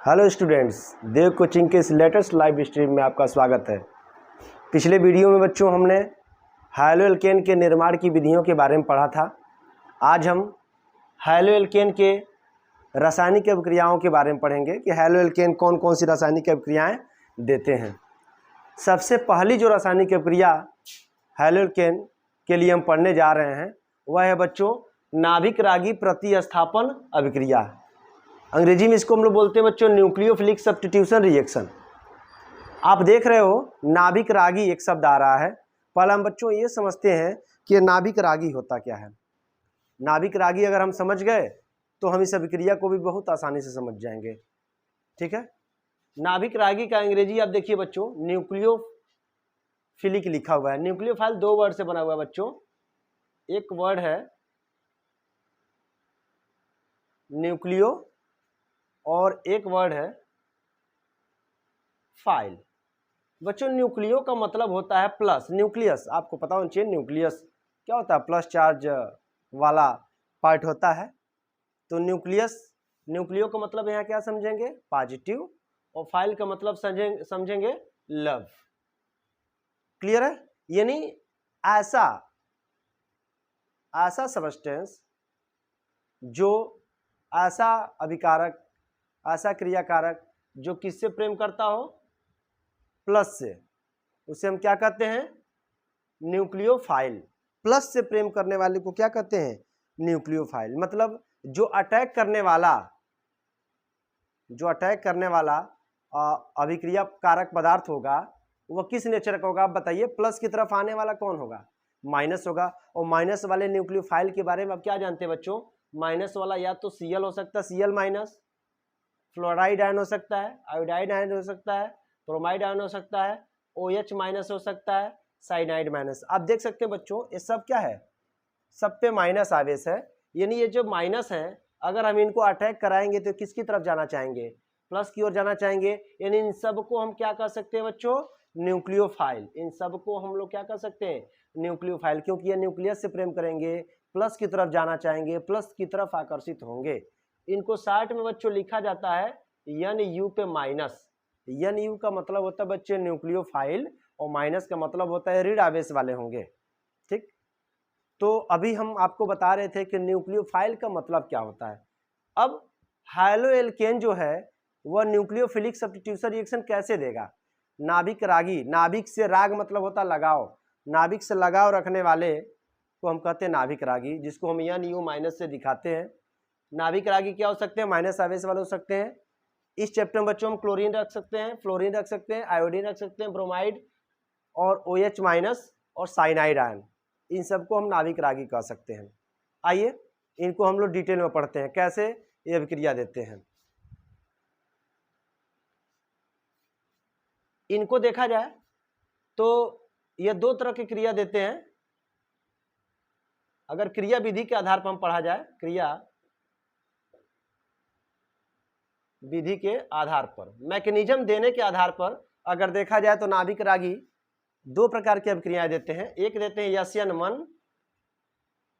Hello students, देव coaching के इस latest live stream में आपका स्वागत है। पिछले वीडियो में बच्चों हमने हैलो एल्केन के निर्माण की विधियों के बारे में पढ़ा था। आज हम हैलो एल्केन के रासायनिक अभिक्रियाओं के बारे में पढ़ेंगे कि हैलो एल्केन कौन कौन सी रासायनिक अभिक्रियाएं देते हैं। सबसे पहली जो रासायनिक अभिक्रिया हैलो एल्केन के लिए हम पढ़ने जा रहे हैं वह है बच्चों नाभिक रागी प्रतिस्थापन अभिक्रिया। अंग्रेजी में इसको हम लोग बोलते हैं बच्चों न्यूक्लियोफिलिक सब्स्टिट्यूशन रिएक्शन। आप देख रहे हो नाभिक रागी एक शब्द आ रहा है। पहले हम बच्चों ये समझते हैं कि नाभिक रागी होता क्या है। नाभिक रागी अगर हम समझ गए तो हम इस अभिक्रिया को भी बहुत आसानी से समझ जाएंगे। ठीक है, नाभिक रागी का अंग्रेजी आप देखिए बच्चों न्यूक्लियोफिलिक लिखा हुआ है। न्यूक्लियोफाइल दो वर्ड से बना हुआ है बच्चों। एक वर्ड है न्यूक्लियो और एक वर्ड है फाइल। बच्चों न्यूक्लियो का मतलब होता है प्लस, न्यूक्लियस आपको पता होना चाहिए। न्यूक्लियस क्या होता है? प्लस चार्ज वाला पार्ट होता है। तो न्यूक्लियो का मतलब यहाँ क्या समझेंगे? पॉजिटिव। और फाइल का मतलब समझेंगे लव। क्लियर है? यानी ऐसा सब्सटेंस जो ऐसा अभिकारक, ऐसा क्रियाकारक जो किससे प्रेम करता हो? प्लस से, उसे हम क्या कहते हैं? न्यूक्लियोफाइल। प्लस से प्रेम करने वाले को क्या कहते हैं? न्यूक्लियोफाइल। मतलब जो अटैक करने वाला अभिक्रिया कारक पदार्थ होगा वह किस नेचर का होगा? आप बताइए। प्लस की तरफ आने वाला कौन होगा? माइनस होगा। और माइनस वाले न्यूक्लियोफाइल के बारे में आप क्या जानते हैं बच्चों? माइनस वाला या तो Cl हो सकता है, Cl माइनस, फ्लोराइड आयन हो सकता है, आयोडाइड आयन हो सकता है, ब्रोमाइड आयन हो सकता है, OH माइनस हो सकता है, साइनाइड माइनस। आप देख सकते हैं बच्चों ये सब क्या है? सब पे माइनस आवेश है। यानी ये जो माइनस है अगर हम इनको अटैक कराएंगे तो किसकी तरफ जाना चाहेंगे? प्लस की ओर जाना चाहेंगे। यानी इन सबको हम क्या कर सकते हैं बच्चों? न्यूक्लियोफाइल। इन सबको हम लोग क्या कर सकते हैं? न्यूक्लियोफाइल। क्योंकि ये न्यूक्लियस से प्रेम करेंगे, प्लस की तरफ जाना चाहेंगे, प्लस की तरफ आकर्षित होंगे। इनको शार्ट में बच्चों लिखा जाता है NU पे माइनस। NU का मतलब होता है बच्चे न्यूक्लियोफाइल और माइनस का मतलब होता है ऋण आवेश वाले होंगे। ठीक, तो अभी हम आपको बता रहे थे कि न्यूक्लियोफाइल का मतलब क्या होता है। अब हैलो एल्केन जो है वह न्यूक्लियोफिलिक सब्स्टिट्यूशन रिएक्शन कैसे देगा? नाभिक रागी, नाभिक से राग मतलब होता है लगाव, नाभिक से लगाव रखने वाले को हम कहते हैं नाभिक रागी, जिसको हम NU माइनस से दिखाते हैं। नाभिक रागी क्या हो सकते हैं? माइनस आवेश वाले हो सकते हैं। इस चैप्टर में बच्चों हम क्लोरीन रख सकते हैं, फ्लोरीन रख सकते हैं, आयोडीन रख सकते हैं, ब्रोमाइड और OH माइनस और साइनाइड आयन। इन सबको हम नाभिक रागी कह सकते हैं। आइए इनको हम लोग डिटेल में पढ़ते हैं कैसे ये अभिक्रिया देते हैं। इनको देखा जाए तो ये दो तरह की क्रिया देते हैं। अगर क्रिया विधि के आधार पर हम पढ़ा जाए, क्रिया विधि के आधार पर, मैकेनिज्म देने के आधार पर अगर देखा जाए तो नाभिक रागी दो प्रकार की अभिक्रियाएं देते हैं। एक देते हैं SN1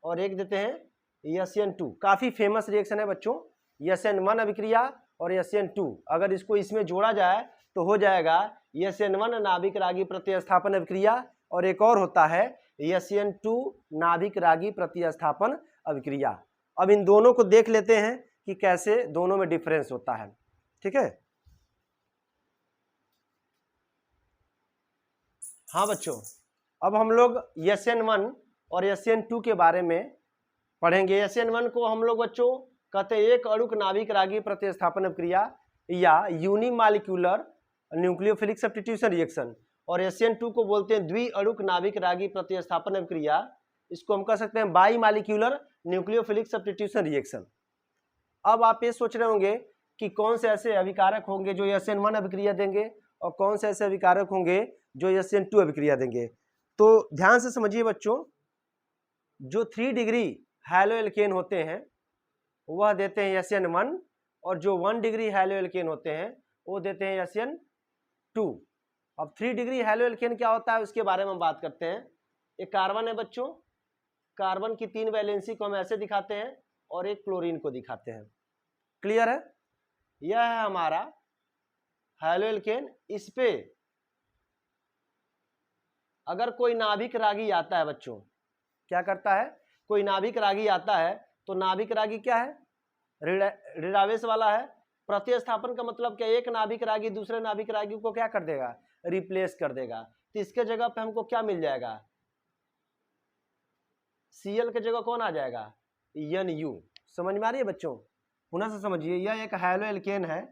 और एक देते हैं SN2। काफी फेमस रिएक्शन है बच्चों SN1 अभिक्रिया और SN2। अगर इसको इसमें जोड़ा जाए तो हो जाएगा SN1 नाभिक रागी प्रतिस्थापन अभिक्रिया और एक और होता है SN2 नाभिक रागी प्रतिस्थापन अभिक्रिया। अब इन दोनों को देख लेते हैं कि कैसे दोनों में डिफरेंस होता है। ठीक है, हाँ बच्चों, अब हम लोग SN1 और SN2 के बारे में पढ़ेंगे। SN1 को हम लोग बच्चों कहते हैं एक अणुक नाभिक रागी प्रतिस्थापन अभिक्रिया या यूनिमॉलिक्यूलर न्यूक्लियोफिलिक सब्स्टिट्यूशन रिएक्शन, और SN2 को बोलते हैं द्वि अणुक नाभिक रागी प्रतिस्थापन अभिक्रिया। इसको हम कह सकते हैं by molecular nucleophilic substitution reaction. अब आप ये सोच रहे होंगे कि कौन से ऐसे अभिकारक होंगे जो SN1 अभिक्रिया देंगे और कौन से ऐसे अभिकारक होंगे जो SN2 अभिक्रिया देंगे। तो ध्यान से समझिए बच्चों, जो 3 डिग्री हैलो एल्केन होते हैं वह देते हैं SN1 और जो 1 डिग्री हैलो एल्केन होते हैं वो देते हैं SN2। अब 3 डिग्री हैलो एल्केन क्या होता है उसके बारे में हम बात करते हैं। एक कार्बन है बच्चों, कार्बन की 3 वैलेंसी को हम ऐसे दिखाते हैं और एक क्लोरीन को दिखाते हैं। क्लियर है? यह है हमारा हैलोएल्केन। इस पे अगर कोई नाभिक रागी आता है बच्चों, क्या करता है, कोई नाभिक रागी आता है तो नाभिक रागी क्या है, ऋणावेश वाला है। प्रतिस्थापन का मतलब क्या, एक नाभिक रागी दूसरे नाभिक रागी को क्या कर देगा, रिप्लेस कर देगा। तो इसके जगह पे हमको क्या मिल जाएगा, Cl के जगह कौन आ जाएगा, Nu। समझ में आ रही है बच्चों, पुनः से समझिए, यह एक हैलोएल्केन है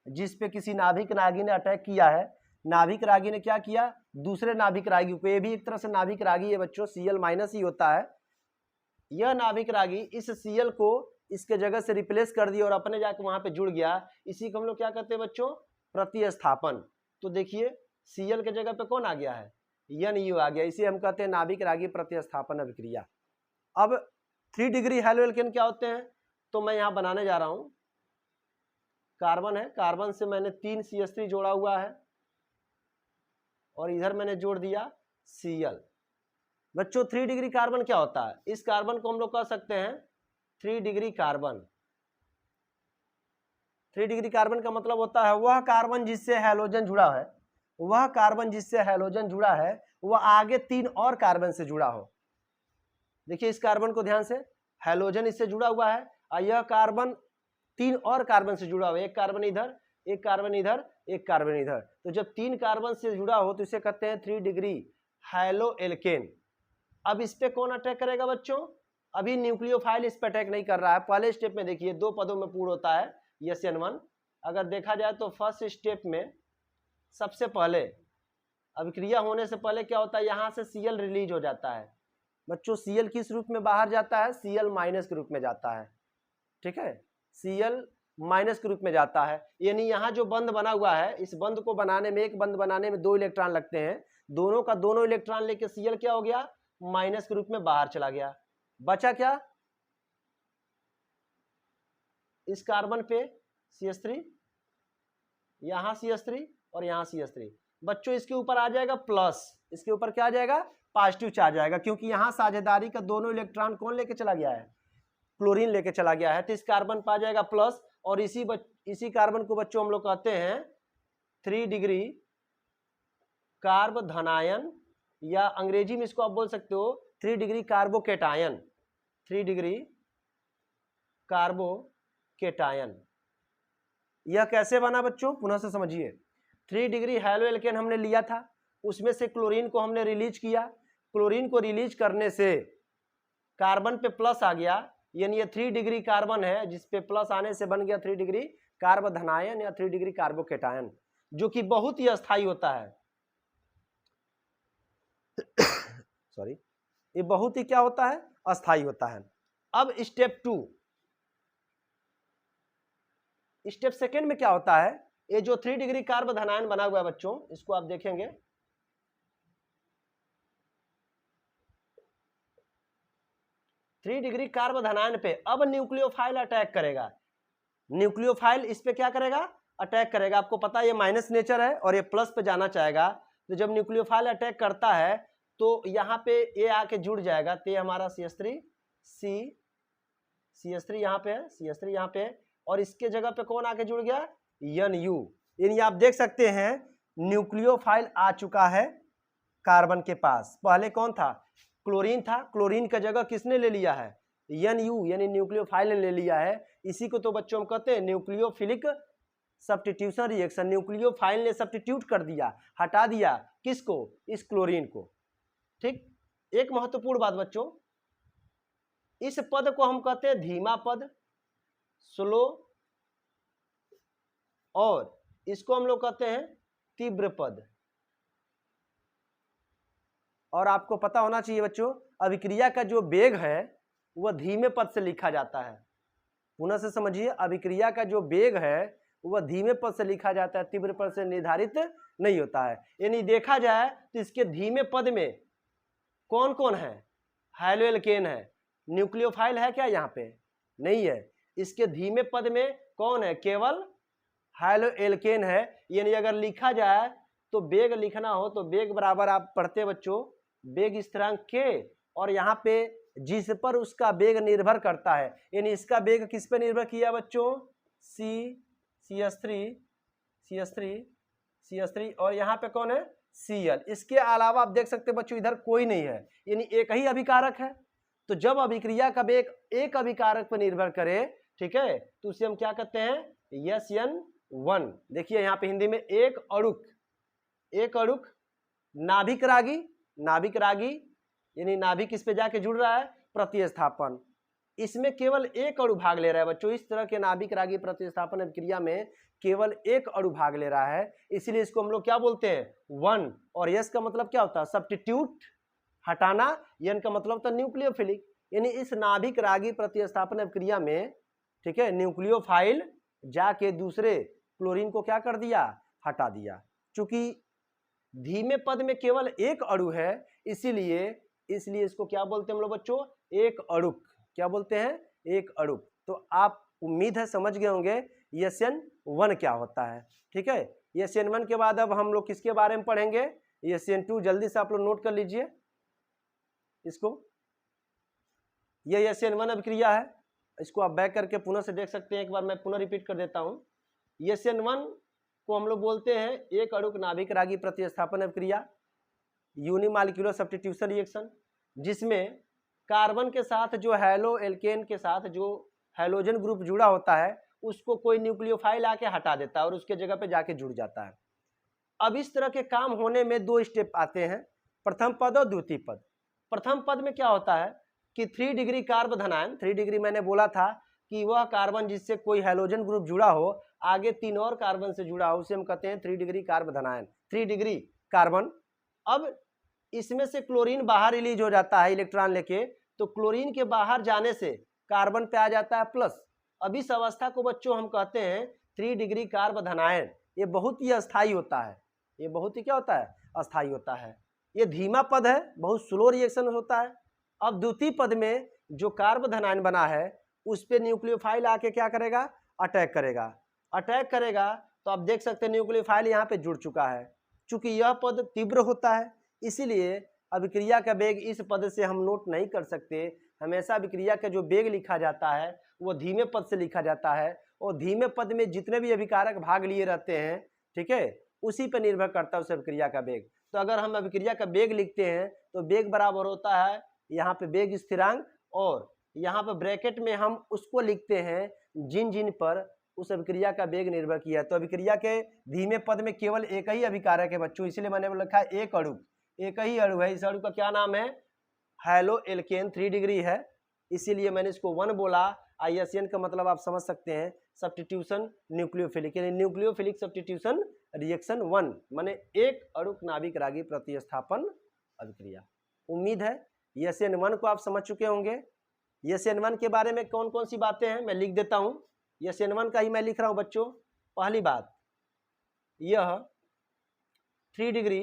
जिस पे किसी नाभिक रागी ने अटैक किया है। नाभिक रागी ने क्या किया, दूसरे नाभिक रागी पे, ये भी एक तरह से नाभिक रागी है बच्चों, Cl माइनस ही होता है। यह नाभिक रागी इस Cl को इसके जगह से रिप्लेस कर दिया और अपने जाके वहां पे जुड़ गया। इसी को हम लोग क्या कहते हैं बच्चों, प्रतिस्थापन। तो देखिए Cl के जगह पे कौन आ गया है, Nu आ गया। इसे हम कहते हैं नाभिक रागी प्रतिस्थापन अभिक्रिया। अब 3 डिग्री हैलोएल्केन क्या होते हैं, तो मैं यहाँ बनाने जा रहा हूँ। कार्बन है, कार्बन से मैंने 3 CH3 जोड़ा हुआ है और इधर मैंने जोड़ दिया Cl। बच्चों 3 डिग्री कार्बन क्या होता है, इस कार्बन को हम लोग कह सकते हैं 3 डिग्री कार्बन। 3 डिग्री कार्बन का मतलब होता है वह कार्बन जिससे हैलोजन जुड़ा है, वह कार्बन जिससे हैलोजन जुड़ा है वह आगे 3 और कार्बन से जुड़ा हो। देखिए इस कार्बन को ध्यान से, हैलोजन इससे जुड़ा हुआ है और यह कार्बन 3 और कार्बन से जुड़ा हुआ है, एक कार्बन इधर, एक कार्बन इधर, एक कार्बन इधर। तो जब 3 कार्बन से जुड़ा हो तो इसे कहते हैं 3 डिग्री हैलोएल्केन। अब इस पे कौन अटैक करेगा बच्चों, अभी न्यूक्लियोफाइल इस पे अटैक नहीं कर रहा है। पहले स्टेप में देखिए 2 पदों में पूर्ण होता है SN1। अगर देखा जाए तो फर्स्ट स्टेप में सबसे पहले अभिक्रिया होने से पहले क्या होता है, यहाँ से Cl रिलीज हो जाता है बच्चों। Cl किस रूप में बाहर जाता है, Cl माइनस के रूप में जाता है, ठीक है, Cl माइनस के रूप में जाता है। यानी यहाँ जो बंध बना हुआ है, इस बंध को बनाने में, एक बंध बनाने में 2 इलेक्ट्रॉन लगते हैं, दोनों का दोनों इलेक्ट्रॉन लेके Cl क्या हो गया, माइनस के रूप में बाहर चला गया। बचा क्या, इस कार्बन पे CH3, यहाँ CH3 और यहाँ CH3। बच्चों इसके ऊपर आ जाएगा प्लस, इसके ऊपर क्या आ जाएगा, पॉजिटिव चार्ज आएगा, क्योंकि यहाँ साझेदारी का दोनों इलेक्ट्रॉन कौन लेके चला गया है, क्लोरीन लेके चला गया है। तो इस कार्बन पर आ जाएगा प्लस और इसी कार्बन को बच्चों हम लोग कहते हैं 3 डिग्री कार्बोधनायन, या अंग्रेजी में इसको आप बोल सकते हो 3 डिग्री कार्बोकेटायन। 3 डिग्री कार्बोकेटायन यह कैसे बना बच्चों, पुनः से समझिए। 3 डिग्री हैलोएल्केन हमने लिया था, उसमें से क्लोरीन को हमने रिलीज किया, क्लोरीन को रिलीज करने से कार्बन पे प्लस आ गया, यानी ये 3 डिग्री कार्बन है जिस पे प्लस आने से बन गया 3 डिग्री कार्बोधनायन या 3 डिग्री कार्बोकेटायन, जो कि बहुत ही अस्थायी होता है। सॉरी, ये बहुत ही क्या होता है, अस्थायी होता है। अब स्टेप 2, स्टेप सेकेंड में क्या होता है, ये जो 3 डिग्री कार्बोधनायन बना हुआ है बच्चों, इसको आप देखेंगे, थ्री डिग्री कार्बोधनायन पे अब न्यूक्लियोफाइल अटैक करेगा। न्यूक्लियोफाइल इस पे क्या करेगा, अटैक करेगा। आपको पता है ये माइनस नेचर है और ये प्लस पे जाना चाहेगा, तो जब न्यूक्लियोफाइल अटैक करता है तो यहाँ पे ये आके जुड़ जाएगा। तो ये हमारा CH3 यहाँ पे है, CH3 यहाँ पे है, और इसके जगह पे कौन आके जुड़ गया, Nu। यानी आप देख सकते हैं न्यूक्लियोफाइल आ चुका है कार्बन के पास। पहले कौन था, क्लोरीन था, क्लोरीन का जगह किसने ले लिया है, Nu, यानी न्यूक्लियोफाइल ने ले लिया है। इसी को तो बच्चों हम कहते हैं न्यूक्लियोफिलिक सब्स्टिट्यूशन रिएक्शन। न्यूक्लियोफाइल ने सब्स्टिट्यूट कर दिया, हटा दिया किसको, इस क्लोरीन को। ठीक, एक महत्वपूर्ण बात बच्चों, इस पद को हम कहते हैं धीमा पद, स्लो, और इसको हम लोग कहते हैं तीव्र पद। और आपको पता होना चाहिए बच्चों, अभिक्रिया का जो वेग है वह धीमे पद से लिखा जाता है। पुनः से समझिए, अभिक्रिया का जो वेग है वह धीमे पद से लिखा जाता है, तीव्र पद से निर्धारित नहीं होता है। यानी देखा जाए तो इसके धीमे पद में कौन कौन है, हैलोएल्केन है। न्यूक्लियोफाइल है क्या यहाँ पे, नहीं है। इसके धीमे पद में कौन है, केवल हैलोएल्केन है। यानी अगर लिखा जाए तो वेग लिखना हो तो वेग बराबर आप पढ़ते बच्चों वेग स्थिरांक के, और यहाँ पे जिस पर उसका वेग निर्भर करता है, यानी इसका वेग किस पे निर्भर किया बच्चों, CH3 और यहाँ पे कौन है Cl। इसके अलावा आप देख सकते हैं बच्चों इधर कोई नहीं है, यानी एक ही अभिकारक है। तो जब अभिक्रिया का वेग एक अभिकारक पर निर्भर करे, ठीक है, तो उसे हम क्या कहते हैं SN1। देखिए यहाँ पे हिंदी में एक अणुक नाभिक रागी यानी नाभिक किस पे जाके जुड़ रहा है प्रतिस्थापन। इसमें केवल एक अणु भाग ले रहा है बच्चों। इस तरह के नाभिक रागी प्रतिस्थापन अभिक्रिया में केवल एक अणु भाग ले रहा है, इसीलिए इसको हम लोग क्या बोलते हैं 1। और यस का मतलब क्या होता है सब्स्टिट्यूट, हटाना। एन का मतलब होता है न्यूक्लियोफिलिक, यानी इस नाभिक रागी प्रतिस्थापन अभिक्रिया में, ठीक है, न्यूक्लियोफाइल जाके दूसरे क्लोरीन को क्या कर दिया हटा दिया। चूंकि धीमे पद में केवल एक अणु है, इसीलिए इसको क्या बोलते हैं हम लोग बच्चों एक अणुक। क्या बोलते हैं एक अणुक। तो आप उम्मीद है समझ गए होंगे SN1 क्या होता है। ठीक है, SN1 के बाद अब हम लोग किसके बारे में पढ़ेंगे SN2। जल्दी से आप लोग नोट कर लीजिए इसको। ये SN1 अभिक्रिया है, इसको आप बैक करके पुनः से देख सकते हैं। एक बार मैं पुनः रिपीट कर देता हूं। SN1 को हम लोग बोलते हैं एक अणुक नाभिक रागी प्रतिस्थापन अभिक्रिया, यूनिमॉलिक्यूलर सब्स्टिट्यूशन रिएक्शन, जिसमें कार्बन के साथ जो हैलो एल्केन के साथ जो हैलोजन ग्रुप जुड़ा होता है उसको कोई न्यूक्लियोफाइल आके हटा देता है और उसके जगह पे जाके जुड़ जाता है। अब इस तरह के काम होने में दो स्टेप आते हैं, प्रथम पद और द्वितीय पद। प्रथम पद में क्या होता है कि 3 डिग्री कार्ब धनायन, 3 डिग्री मैंने बोला था कि वह कार्बन जिससे कोई हैलोजन ग्रुप जुड़ा हो, आगे 3 और कार्बन से जुड़ा हो, उसे हम कहते हैं 3 डिग्री कार्ब धनायन, 3 डिग्री कार्बन। अब इसमें से क्लोरीन बाहर रिलीज हो जाता है इलेक्ट्रॉन लेके, तो क्लोरीन के बाहर जाने से कार्बन पे आ जाता है प्लस। अब इस अवस्था को बच्चों हम कहते हैं 3 डिग्री कार्ब धनायन। ये बहुत ही अस्थायी होता है, ये बहुत ही क्या होता है अस्थायी होता है। ये धीमा पद है, बहुत स्लो रिएक्शन होता है। अब द्वितीय पद में जो कार्ब धनायन बना है उस पे न्यूक्लियोफाइल आके क्या करेगा अटैक करेगा। तो आप देख सकते हैं न्यूक्लियोफाइल यहाँ पे जुड़ चुका है। चूंकि यह पद तीव्र होता है, इसीलिए अभिक्रिया का वेग इस पद से हम नोट नहीं कर सकते। हमेशा अभिक्रिया का जो वेग लिखा जाता है वो धीमे पद से लिखा जाता है, और धीमे पद में जितने भी अभिकारक भाग लिए रहते हैं, ठीक है, उसी पर निर्भर करता है उस अभिक्रिया का वेग। तो अगर हम अभिक्रिया का वेग लिखते हैं तो वेग बराबर होता है यहाँ पे वेग स्थिरांक, और यहाँ पे ब्रैकेट में हम उसको लिखते हैं जिन पर उस अभिक्रिया का वेग निर्भर किया है। तो अभिक्रिया के धीमे पद में केवल एक ही अभिकारक है बच्चों, इसलिए मैंने लिखा है एक अणु, एक ही अणु है। इस अणु का क्या नाम है हैलो एल्केन, 3 डिग्री है, इसीलिए मैंने इसको 1 बोला। ISN का मतलब आप समझ सकते हैं सब्स्टिट्यूशन न्यूक्लियोफिलिक, यानी न्यूक्लियोफिलिक सब्स्टिट्यूशन रिएक्शन 1, माने एक अणुक नाभिक रागी प्रतिस्थापन अभिक्रिया। उम्मीद है SN1 को आप समझ चुके होंगे। SN1 के बारे में कौन कौन सी बातें हैं मैं लिख देता हूं। SN1 का ही मैं लिख रहा हूं बच्चों। पहली बात, यह 3 डिग्री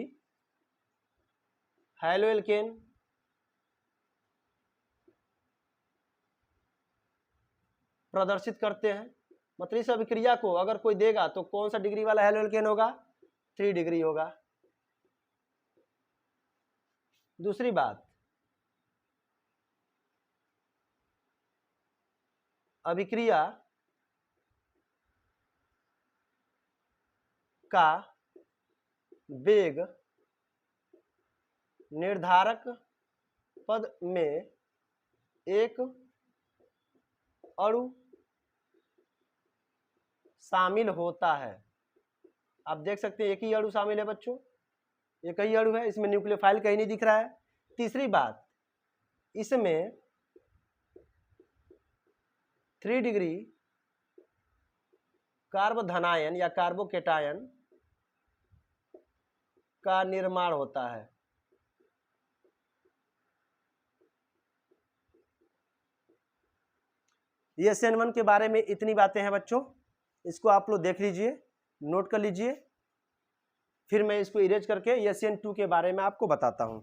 हैलो एल्केन प्रदर्शित करते हैं। मतलब इस अभिक्रिया को अगर कोई देगा तो कौन सा डिग्री वाला हैलो एल्केन होगा 3 डिग्री होगा। दूसरी बात, अभिक्रिया का वेग निर्धारक पद में एक अणु शामिल होता है। आप देख सकते हैं एक ही अणु शामिल है बच्चों, एक ही अणु है, इसमें न्यूक्लियोफाइल कहीं नहीं दिख रहा है। तीसरी बात, इसमें 3 डिग्री कार्ब धनायन या कार्बोकेटायन का निर्माण होता है। SN1 के बारे में इतनी बातें हैं बच्चों, इसको आप लोग देख लीजिए, नोट कर लीजिए, फिर मैं इसको इरेज करके SN2 के बारे में आपको बताता हूं।